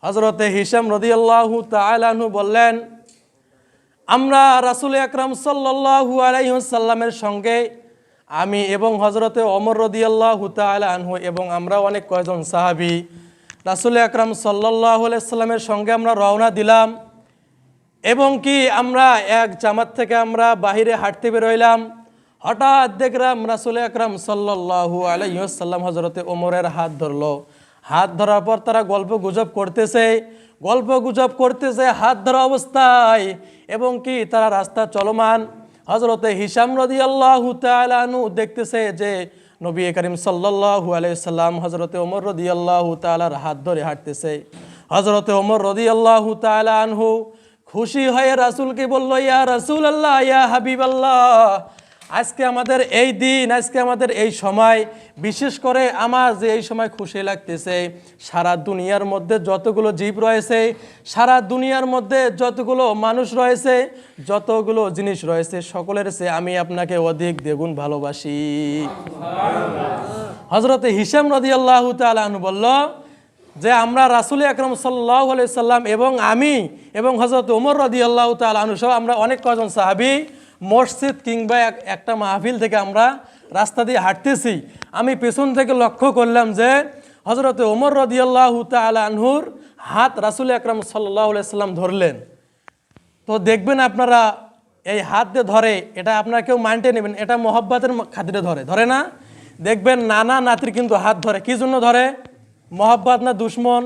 হযরতে হিশাম রাদিয়াল্লাহু তাআলা আনহু বললেন, আমরা রাসূল আকরাম সাল্লাল্লাহু আলাইহি ওয়াসাল্লামের সঙ্গে আমি এবং হযরতে ওমর রাদিয়াল্লাহু তাআলা আনহু এবং আমরা অনেক কয়জন সাহাবী রাসূল আকরাম সাল্লাল্লাহু আলাইহি ওয়াসাল্লামের সঙ্গে আমরা রওনা দিলাম এবং কি আমরা এক জামাত থেকে আমরা বাহিরে হাঁটতে বের হইলাম। হঠাৎ দেখলাম রাসূল আকরাম সাল্লাল্লাহু আলাইহি ওয়াসাল্লাম হযরতে ওমরের হাত ধরলো। হাত ধরার পর তারা গল্প গুজব করতেছে হাত ধরা অবস্থায় এবং কি তারা রাস্তা চলমান। হযরতে হিশাম রাদিয়াল্লাহু তাআলা আনহু দেখতেছে যে নবী করিম সাল্লাল্লাহু আলাইহি সাল্লাম হযরতে ওমর রাদিয়াল্লাহু তাআলার হাত ধরে হাঁটতেছে। হযরতে ওমর রাদিয়াল্লাহু তাআলা আনহু খুশি হয়ে রাসূলকে বলল, ইয়া রাসূলুল্লাহ, ইয়া হাবিবাল্লাহ, আজকে আমাদের এই দিন, আজকে আমাদের এই সময়, বিশেষ করে আমার যে এই সময় খুশি লাগতেছে, সারা দুনিয়ার মধ্যে যতগুলো জীব রয়েছে, সারা দুনিয়ার মধ্যে যতগুলো মানুষ রয়েছে, যতগুলো জিনিস রয়েছে, সকলের চেয়ে আমি আপনাকে অধিক দ্বিগুণ ভালোবাসি। হযরতে হিশাম রাদিয়াল্লাহু তাআলা আনহু বলল যে আমরা রাসূল আকরাম সাল্লাল্লাহু আলাইহি সাল্লাম এবং আমি এবং হযরত ওমর রাদিয়াল্লাহু তাআলা আনহু সহ আমরা অনেক কজন সাহাবী মসজিদ কিংবা একটা মাহফিল থেকে আমরা রাস্তা দিয়ে হাঁটতেছি। আমি পেছন থেকে লক্ষ্য করলাম যে হযরতে ওমর রাদিয়াল্লাহু তাআলা আনহুর হাত রাসূল আকরাম সাল্লাল্লাহু আলাইহি সাল্লাম ধরলেন। তো দেখবেন আপনারা এই হাত দিয়ে ধরে, এটা আপনারা কেউ মানতে নেবেন, এটা মহব্বতের খাতিরে ধরে না? দেখবেন নানা নাতির কিন্তু হাত ধরে, কি জন্য ধরে? মহব্বত না দুশ্মন?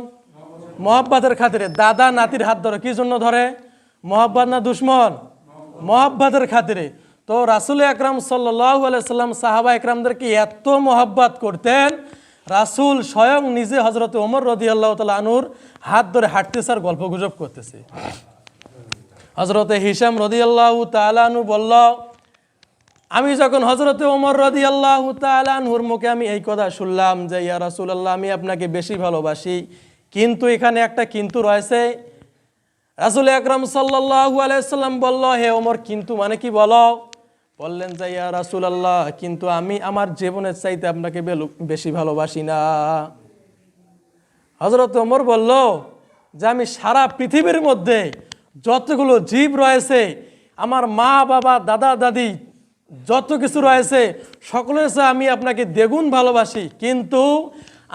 মহব্বতের খাতিরে। দাদা নাতির হাত ধরে, কি জন্য ধরে? মহব্বত না দুশ্মন? মহব্বতের খাতিরে। তো রাসূল আকরাম সাল্লাল্লাহু আলাইহি সাল্লাম সাহাবা একরামদেরকে এত মহব্বত করতেন, রাসূল স্বয়ং নিজে হযরতে ওমর রাদিয়াল্লাহু তাআলা আনহুর হাত ধরে হাঁটতেছে আর গল্প গুজব করতেছে। হযরতে হিশাম রাদিয়াল্লাহু তাআলা আনহু বলল, আমি যখন হযরতে ওমর রাদিয়াল্লাহু তাআলা আনহুর মুখে আমি এই কথা শুনলাম যে ইয়া রাসূলুল্লাহ, আমি আপনাকে বেশি ভালোবাসি, কিন্তু এখানে একটা কিন্তু রয়েছে। রাসূল আকরাম সাল্লাল্লাহু আলাইহি সাল্লাম বলল, হে ওমর, কিন্তু মানে কি বলো? বললেন যে ইয়া রাসূলুল্লাহ, কিন্তু আমি আমার জীবনের চাইতে আপনাকে বেশি ভালোবাসি না। হযরত ওমর বলল যে আমি সারা পৃথিবীর মধ্যে যতগুলো জীব রয়েছে, আমার মা বাবা দাদা দাদি যত কিছু রয়েছে, সকলের চেয়ে আমি আপনাকে দ্বিগুণ ভালোবাসি, কিন্তু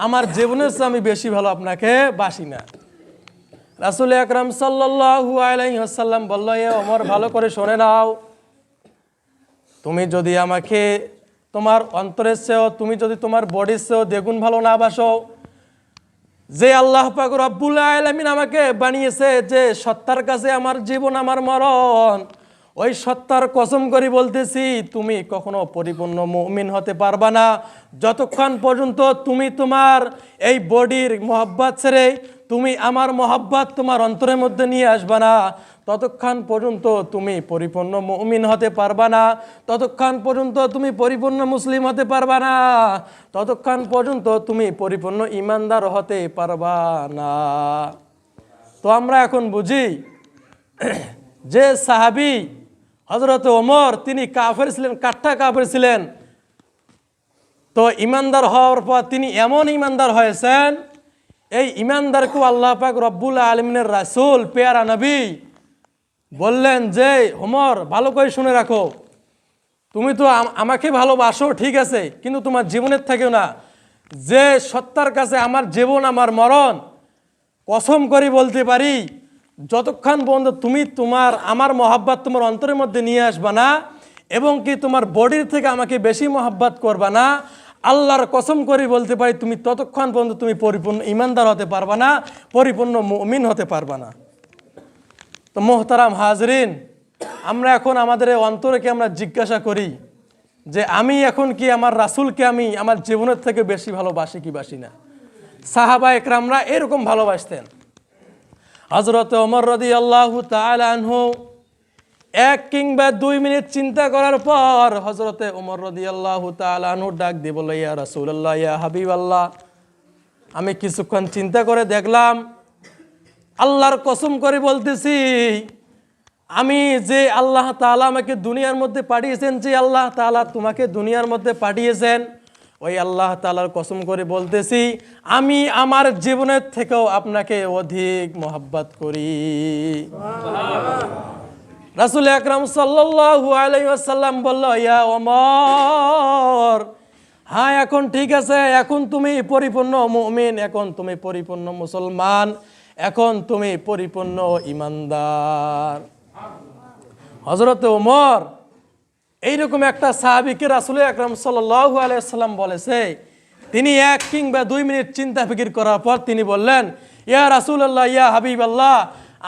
আমার জীবনের চেয়ে আমি বেশি ভালো আপনাকে বাসি না। রাসূল আকরাম সাল্লাল্লাহু আলাইহি ওয়াসাল্লাম বলল, এ ওমর, ভালো করে শুনে নাও, তুমি যদি আমাকে তোমার অন্তরের চেয়েও, তুমি যদি তোমার বডির চেয়েও দ্বিগুণ ভালো না বাসো, যে আল্লাহ পাক রব্বুল আলামিন আমাকে বানিয়েছে, যে সত্তার কাছে আমার জীবন আমার মরণ, ওই সত্তার কসম করে বলতেছি, তুমি কখনো পরিপূর্ণ মুমিন হতে পারবা না যতক্ষণ পর্যন্ত তুমি তোমার এই বডির মহব্বত ছেড়ে তুমি আমার মহব্বত তোমার অন্তরের মধ্যে নিয়ে আসবা না, ততক্ষণ পর্যন্ত তুমি পরিপূর্ণ মুমিন হতে পারবা না, ততক্ষণ পর্যন্ত তুমি পরিপূর্ণ মুসলিম হতে পারবা না, ততক্ষণ পর্যন্ত তুমি পরিপূর্ণ ঈমানদার হতে পারবা না। তো আমরা এখন বুঝি যে সাহাবী হযরত ওমর, তিনি কাফের ছিলেন, কাঠা কাফের ছিলেন। তো ঈমানদার হওয়ার পর তিনি এমন ঈমানদার হয়েছেন, এই ঈমানদারকেও আল্লাহ পাক রব্বুল আলামিনের রাসূল পেয়ারা নবী বললেন যে ওমর, ভালো করে শুনে রাখো, তুমি তো আমাকে ভালোবাসো ঠিক আছে, কিন্তু তোমার জীবনের থেকেও না, যে সত্তার কাছে আমার জীবন আমার মরণ, কসম করে বলতে পারি, যতক্ষণ পর্যন্ত তুমি আমার মহব্বত তোমার অন্তরের মধ্যে নিয়ে আসবা না এবং কি তোমার বডির থেকে আমাকে বেশি মহব্বত করবা না, আল্লাহর কসম করে বলতে পারি, তুমি ততক্ষণ পর্যন্ত তুমি পরিপূর্ণ ঈমানদার হতে পারবা না, পরিপূর্ণ মুমিন হতে পারবা না। তো মোহতারাম হাজরিন, আমরা এখন আমাদের অন্তরকে আমরা জিজ্ঞাসা করি যে আমি এখন কি আমার রাসূলকে আমি আমার জীবনের থেকে বেশি ভালোবাসি কি বাসি না? সাহাবা একরামরা এরকম ভালোবাসতেন। হযরত ওমর রাদিয়াল্লাহু তাআলা আনহু 1 কিংবা 2 মিনিট চিন্তা করার পর হযরতে ওমর রাদিয়াল্লাহু তাআলা আনহু ডাক দিয়ে বলল, ইয়া রাসূলুল্লাহ, ইয়া হাবিবাল্লাহ, আমি কিছুক্ষণ চিন্তা করে দেখলাম, আল্লাহর কসম করে বলতেছি, আমি যে আল্লাহ তাআলা আমাকে দুনিয়ার মধ্যে পাঠিয়েছেন, যে আল্লাহ তাআলা তোমাকে দুনিয়ার মধ্যে পাঠিয়েছেন, ওই আল্লাহ তাআলার কসম করে বলতেছি, আমি আমার জীবনের থেকেও আপনাকে অধিক মোহাব্বত করি। রাসূল আকরাম সাল্লাল্লাহু আলাইহি ওয়াসাল্লাম বলল, ইয়া ওমর, হ্যাঁ এখন ঠিক আছে, এখন তুমি পরিপূর্ণ মুমিন, এখন তুমি পরিপূর্ণ মুসলমান, এখন তুমি পরিপূর্ণ ঈমানদার। হযরত ওমর এইরকম একটা সাহাবীকে রাসূল আকরাম সাল্লাল্লাহু আলাইহি ওয়াসাল্লাম বলেছে, তিনি 1 কিংবা 2 মিনিট চিন্তা ফিকির করার পর তিনি বললেন, ইয়া রাসূলুল্লাহ, ইয়া হাবিবাল্লাহ,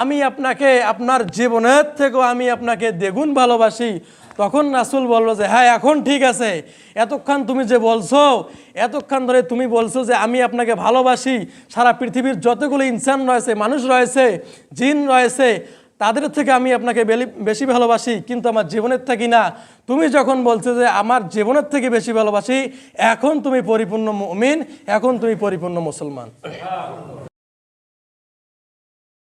আমি আপনাকে আপনার জীবনের থেকেও আমি আপনাকে দ্বিগুণ ভালোবাসি। তখন রাসূল বলল যে, হ্যাঁ এখন ঠিক আছে, এতক্ষণ তুমি যে বলছো, এতক্ষণ ধরে তুমি বলছো যে আমি আপনাকে ভালোবাসি, সারা পৃথিবীর যতগুলো ইনসান রয়েছে, মানুষ রয়েছে, জিন রয়েছে, তাদের থেকে আমি আপনাকে বেশি ভালোবাসি, কিন্তু আমার জীবনের থেকে না। তুমি যখন বলছো যে আমার জীবনের থেকে বেশি ভালোবাসি, এখন তুমি পরিপূর্ণ মুমিন, এখন তুমি পরিপূর্ণ মুসলমান।